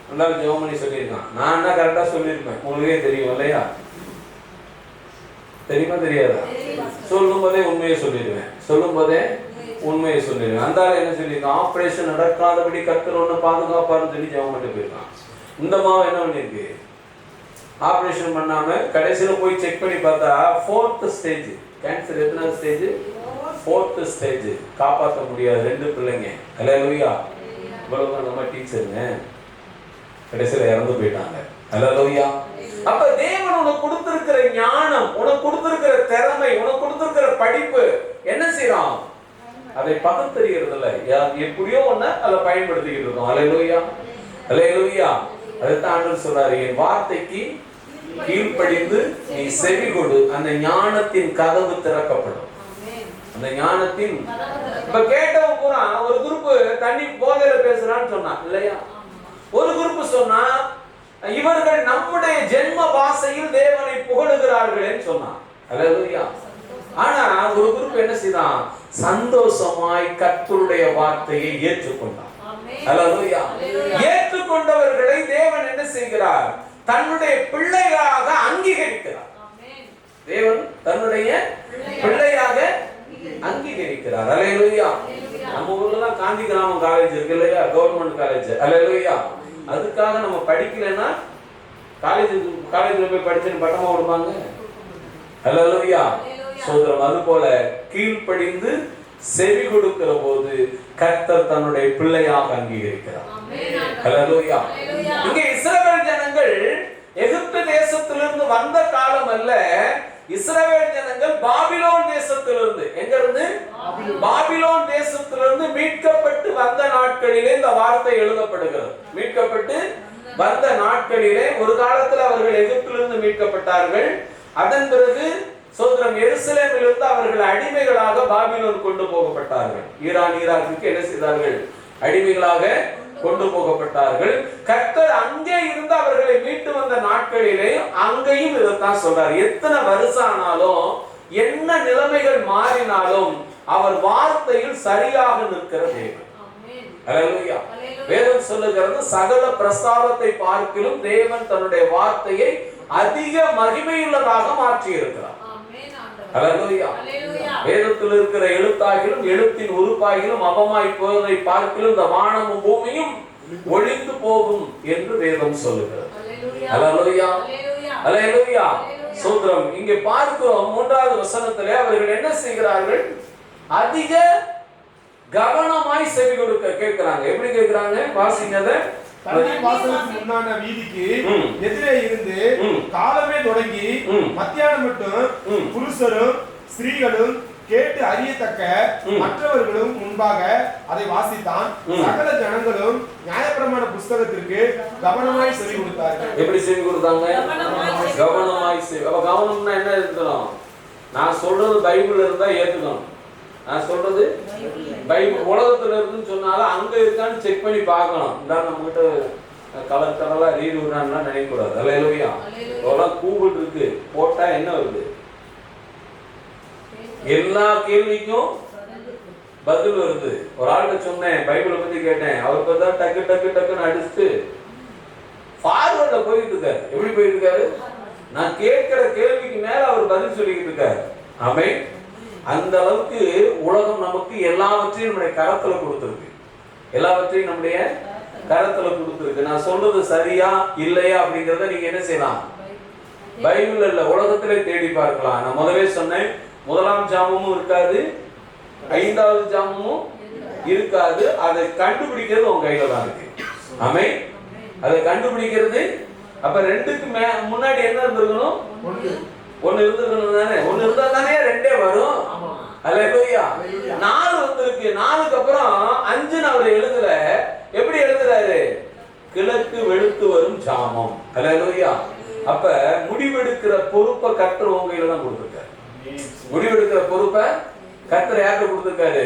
நல்லா ஜெபம் பண்ணி சொல்லியிருக்கான். நான் என்ன கரெக்டா சொல்லியிருப்பேன், உங்களுக்கே தெரியும் இல்லையா? தெரியுமா தெரியாதா? சொல்லும் போதே உண்மையை சொல்லிடுவேன், அந்த ஆள் என்ன சொல்லியிருக்கான், ஆபரேஷன் நடக்காதபடி கர்த்தர் ஒண்ணு பாதுகாப்பாருன்னு சொல்லி ஜெபம் பண்ணிட்டு போயிருக்கான். இந்த மாவு என்ன பண்ணிருக்கு, ஆபரேஷன் பண்ணாம கடைசியில போய் செக் பண்ணி பார்த்தா 4th ஸ்டேஜ் கேன்சர். எத்தனாவது ஸ்டேஜ்? 4th stage. காப்பாற்ற முடியாது, 2 பிள்ளைங்க. ஹல்லேலூயா. இவ்வளவு நம்ம டீச்சருங்க கடைசியில இறந்து போயிட்டாங்க. ஹல்லேலூயா. அப்ப தேவன் உனக்கு கொடுத்திருக்கிற ஞானம், உனக்கு கொடுத்திருக்கிற திறமை, உனக்கு கொடுத்திருக்கிற படிப்பு என்ன செய்யறான்? அதை பகுத்தறிகிறதுல எப்படியோ ஒண்ணு அதை பயன்படுத்திக்கிட்டு இருக்கோம். ஹல்லேலூயா. ஹல்லேலூயா. அதுதான் ஆண்டவர் சொல்றாரு, என் வார்த்தைக்கு கீழ்ப்படிந்து நீ செவி கொடு, அந்த ஞானத்தின் கதவு திறக்கப்படும். அந்த ஞானத்தின் இப்ப கேட்டவன் பூரா ஒரு குரூப் தண்ணி போதையில பேசுறான்னு சொன்னான் இல்லையா? ஒரு குரூப் சொன்னா இவர்கள் நம்முடைய ஜென்ம பாஷையில் தேவனை புகழுகிறார்கள் சொன்னான். ஹல்லேலூயா. ஆனா ஒரு குரூப் என்ன செய்தான்? சந்தோஷமாய் கர்த்தருடைய வார்த்தையை ஏற்றுக்கொண்டான். ஹல்லேலூயா. ஏற்றுக்கொண்டவர்களை தேவன் என்ன செய்கிறார்? தன்னுடைய பிள்ளைகளாக அங்கீகரிக்கிறார். தேவன் தன்னுடைய பிள்ளையாக அங்கீகரிக்கிறார். ஹல்லேலூயா. நம்ம ஊர்ல தான் காந்தி கிராமம் காலேஜ் இருக்கு இல்லையா? Government college. ஹல்லேலூயா. அதுக்காக நம்ம படிக்கலைன்னா காலேஜ்ல போய் படிச்சுன்னு பட்டமா விடுவாங்க. ஹல்லேலூயா. சோதரம் அது போல கீழ்ப்படிந்து செவி கொடுக்கிற போது கர்த்தர் தன்னுடைய பிள்ளையாக அங்கீகரிக்கிறார். ஹல்லேலூயா. இங்கே இஸ்ரவேல் ஜனங்கள் எகிப்து தேசத்திலிருந்து வந்த காலம் அல்ல, இஸ்ரவேல் ஜனங்கள் பாபிலோன் தேசத்திலிருந்து, எங்க இருந்து? பாபிலோன் தேசத்திலிருந்து மீட்கப்பட்டு வந்த நாட்களிலே இந்த வார்த்தை எழுதப்படுகிறது. மீட்கப்பட்டு வந்த நாட்களிலே ஒரு காலத்தில் அவர்கள் எகிப்திலிருந்து மீட்கப்பட்டார்கள். அதன் பிறகு சோதரம் எருசலேமிலிருந்து அவர்கள் அடிமைகளாக பாபிலோன் கொண்டு போகப்பட்டார்கள். ஈராக்குக்கு என்ன செய்தார்கள்? அடிமைகளாக கொண்டு போகப்பட்டார்கள். கர்த்தர் அங்கே இருந்து அவர்களை மீட்டு வந்த நாட்களிலே அங்கேயும் இதைத்தான் சொல்றார். எத்தனை வருஷம் ஆனாலும், என்ன நிலைமைகள் மாறினாலும் அவர் வார்த்தையில் சரியாக நிற்கிற தேவன். ஹல்லேலூயா. வேதம் சொல்லுகிறது, சகல பிரஸ்தாபத்தை பார்க்கிலும் தேவன் தன்னுடைய வார்த்தையை அதிக மகிமையுள்ளதாக மாற்றி இருக்கிறார். ஹல்லேலூயா. வேதத்தில் இருக்கிற எழுத்தாகிலும் எழுத்தின் உறுப்பாகிலும் அவமாய் போவதை பார்க்கிலும் இந்த வானமும் பூமியும் ஒழிந்து போகும் என்று வேதம் சொல்லுகிறது. ஹல்லேலூயா. ஹல்லேலூயா. சோதரம் இங்கே பார்க்கிறோம் 3வது வசனத்திலே அவர்கள் என்ன செய்கிறார்கள்? அதிக கவனமாய் செவி கொடுக்க கேட்கிறாங்க. எப்படி கேட்கிறாங்க? வாசிங்க. தண்ணீர் வாசலுக்கு முன்னான வீதிக்கு எதிரே இருந்து காலமே தொடங்கி மத்தியானம் மட்டும் புருஷரும் ஸ்திரீகளும் கேட்டு அறியத்தக்க மற்றவர்களும் முன்பாக அதை வாசித்தான். சகல ஜனங்களும் நியாயப்பிரமாண புஸ்தகத்திற்கு கவனமாய் செவி கொடுத்தார்கள். எப்படி செவி கொடுத்தாங்க? கவனமாய் செவி. அப்ப கவனம்னா என்ன இருக்கணும்? நான் சொல்றது பைபிள்ல இருந்தா ஏத்துக்கணும். நான் சொல்றது பைபிள் உலகத்துல இருக்குன்னு சொன்னாலும் அங்க இருக்கான்னு செக் பண்ணி பார்க்கணும். இந்த நம்ம கிட்ட கலர் கலரா ரீட் விடுறான்னா நினைக்க கூடாது. அல்லேலூயா. அதெல்லாம் கூகுள் இருக்கு, போட்டா என்ன வருது? எல்லா கேள்விக்கும் பதில் வருது. ஒரு ஆள்கிட்ட சொன்னேன், பைபிளை பத்தி கேட்டேன், அவர் பார்த்தா டக்கு டக்கு டக்குன்னு அடிச்சுட்டு ஃபார்வர்ட்ல போயிட்டு இருக்காரு. எப்படி போயிட்டு இருக்காரு? நான் கேட்கிற கேள்விக்கு மேல அவர் பதில் சொல்லிக்கிட்டு இருக்காரு. ஆமென். அந்த அளவுக்கு உலகம் நமக்கு எல்லாவற்றையும் நம்முடைய கரத்துல கொடுத்துருக்கு. எல்லாவற்றையும் நம்முடைய கரத்துல கொடுத்துருக்கு. நான் சொல்றது சரியா இல்லையா அப்படிங்கறத நீங்க என்ன செய்யலாம்? பைபிள் இல்ல, உலகத்திலே தேடி பார்க்கலாம். நான் முதலே சொன்னேன், முதலாம் ஜாமமும் இருக்காது, 5வது ஜாமமும் இருக்காது. அதை கண்டுபிடிக்கிறது உங்க கையில தான் இருக்கு. ஆமென். அதை கண்டுபிடிக்கிறது. அப்ப 2க்கு முன்னாடி என்ன இருந்திருக்கணும்? ஒன்னு இருந்திருக்கணும் தானே. ஒன்னு இருந்தா தானே 2 வரும். அல்லேலூயா. 4 வந்திருக்கு. 4க்கு அப்புறம் 5ன்னு அவர் எழுதல. எப்படி எழுதுறாரு? கிழக்கு வெளுத்து வரும் ஜாமம். அல்லேலூயா. அப்ப முடிவெடுக்கிற பொறுப்பை கர்த்தர் உங்க கையில தான் கொடுத்திருக்காரு. முடிவெடுக்கிற பொறுப்பை கர்த்தர் யார்கிட்ட கொடுத்திருக்காரு?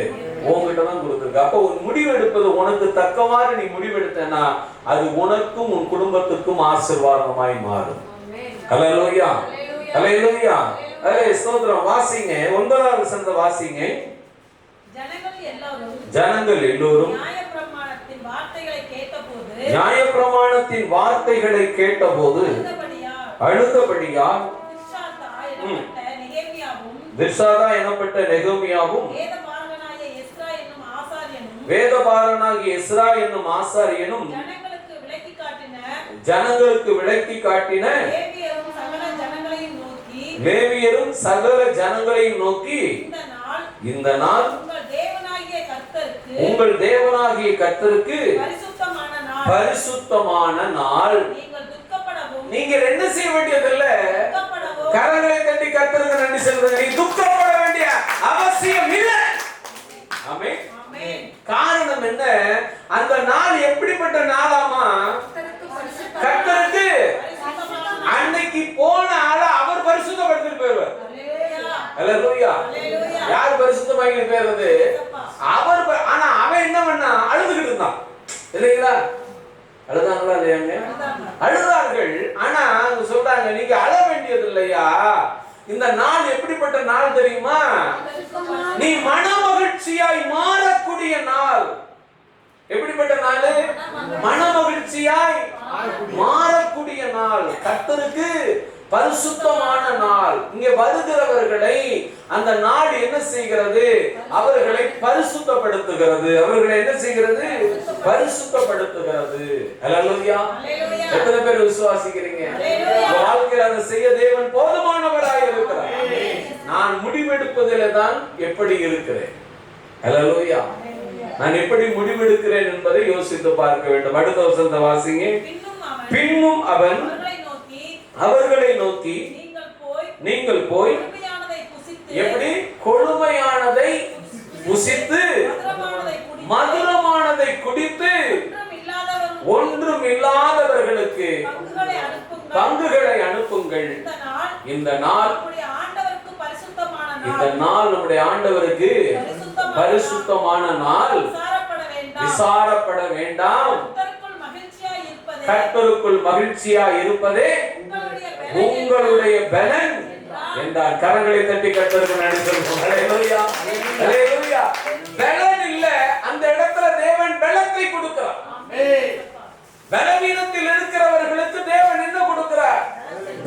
உங்ககிட்ட தான் கொடுத்திருக்காரு. அப்ப ஒரு முடிவு எடுப்பது உனக்கு தக்கவாறு நீ முடிவெடுத்தனா அது உனக்கும் உன் குடும்பத்துக்கும் ஆசீர்வாதமாய் மாறும். அல்லேலூயா. அல்லேலூயா. ஸ்தோத்திரம். வாசிங்க 9வது வசனத்தை வாசிங்க. ஜனங்கள் எல்லோரும் நியாயப்பிரமாணத்தின் வார்த்தைகளை கேட்டபோது அழுதபடியால் திர்ஷாதா எனப்பட்ட நெகேமியாவும் வேதபாரகனாகிய எஸ்ரா என்னும் ஆசாரியனும் ஜனங்களுக்கு விளக்கி காட்டின லேவியரும் சகல ஜனங்களையும் நோக்கி இந்த நாள் உங்கள் தேவனாகிய கர்த்தருக்கு பரிசுத்தமான நாள். நீங்க என்ன செய்ய வேண்டியதில்ல, கரங்களை தட்டி கர்த்தருக்கு நன்றி செலுத்துங்க. நீ துக்கப்பட வேண்டிய அவசியம் இல்லை. ஆமென். காரணம் என்ன? அந்த நாள் எப்படிப்பட்ட நாளாமா? கர்த்தருக்கு அன்னைக்கு போன ஆள அவர் பரிசுத்தப்படுத்திட்டு போயிடுவார். அல்லேலூயா. யார் பரிசுத்தமாக்கி போயிடுறது? அவர். ஆனா அவன் என்ன பண்ணா? அழுதுகிட்டு இருந்தான் இல்லைங்களா? அழுதாங்களா இல்லையாங்க? அழுதார்கள். ஆனா சொல்றாங்க, நீங்க அழ வேண்டியது இல்லையா, இந்த நாள் எப்படிப்பட்ட நாள் தெரியுமா? நீ மன மகிழ்ச்சியாய் மாறக்கூடிய நாள். எப்படிப்பட்ட நாள்? மன மகிழ்ச்சியாய் மாறக்கூடிய நாள். கர்த்தருக்கு பரிசுத்தமான நாள். இங்கே வருகிறவர்களை அந்த நாள் என்ன செய்கிறது? அவர்களை பரிசுத்தப்படுத்துகிறது. அவர்களை என்ன செய்கிறது? பரிசுத்தப்படுத்துகிறது. அல்லேலூயா. எத்தனை பேர் விசுவாசிக்கிறீங்க? வாழ்க்கையில் அதை செய்ய தேவன் போதுமானவராய் இருக்கிறார். நான் முடிவெடுப்பதில் தான் எப்படி இருக்கிறேன். அல்லேலூயா. நான் எப்படி முடிவெடுக்கிறேன் என்பதை யோசித்து பார்க்க வேண்டும். அடுத்த வசனத்தை வாசிங்க. பின்னும் அவன் அவர்களை நோக்கி நீங்கள் போய் எப்படி கொழுமையானதை புசித்து மதுரமானதை குடித்து ஒன்றும் இல்லாதவர்களுக்கு பங்குகளை அனுப்புங்கள். இந்த நாள் நம்முடைய ஆண்டவருக்கு பரிசுத்தமான நாள். விசாரப்பட வேண்டாம். கர்த்தருக்குள் மகிழ்ச்சியா இருப்பதே உங்களுடைய பலன் என்றார். கரங்களை தட்டி கர்த்தருக்கு நன்றி சொல்லுவோம். அல்லேலூயா. அல்லேலூயா. பலன் இல்ல, அந்த இடத்துல தேவன் பலத்தை கொடுக்கிறார். பலவீனத்தில் இருக்கிறவர்களுக்கு தேவன் என்ன கொடுக்கிறார்?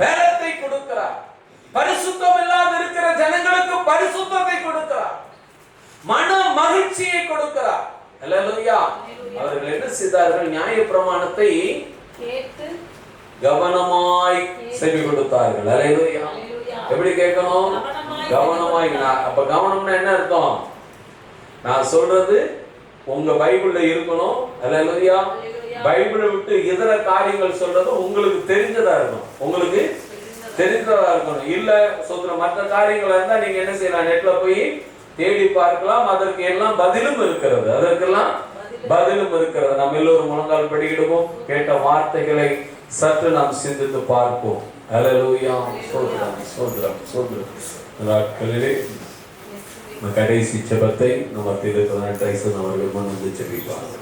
பலத்தை கொடுக்கிறார். பரிசுத்தம் இல்லாத இருக்கிற ஜனங்களுக்கு பரிசுத்தத்தை கொடுக்கிறார். மன மகிழ்ச்சியை கொடுக்கிறார். அல்லேலூயா. அவர்கள் என்ன செய்தார்கள்? நியாயப்பிரமாணத்தை கேட்டு கவனமாய் செவி கொடுத்தார்கள். அல்லேலூயா. எப்படி கேட்கணும்? கவனமாய். அப்ப கவனம்னா என்ன அர்த்தம்? நான் சொல்றது உங்க பைபிள்ல இருக்கணும். அல்லேலூயா. பைபிளை விட்டு இதர காரியங்கள் சொல்றது உங்களுக்கு தெரிஞ்சதா இருக்கணும். உங்களுக்கு தெரிஞ்சதா இருக்கணும். இல்ல சொல்ற மற்ற காரியங்களா இருந்தா நீங்க என்ன செய்யலாம்? நெட்ல போய் தேடி பார்க்கலாம். அதற்கு எல்லாம் பதிலும் இருக்கிறது. அதற்கெல்லாம் பதிலும் இருக்கிறது. நாம் எல்லோரும் முழங்கால் படிக்கிடுவோம். கேட்ட வார்த்தைகளை சற்று நாம் சிந்தித்து பார்ப்போம். அல்லேலூயா. சோதரம் சோதரம் சோதரம். நாட்களிலே கடைசி ஜெபத்தை நம்ம திரு டைசன் அவர்கள் முன் வந்து ஜெபிப்பாங்க.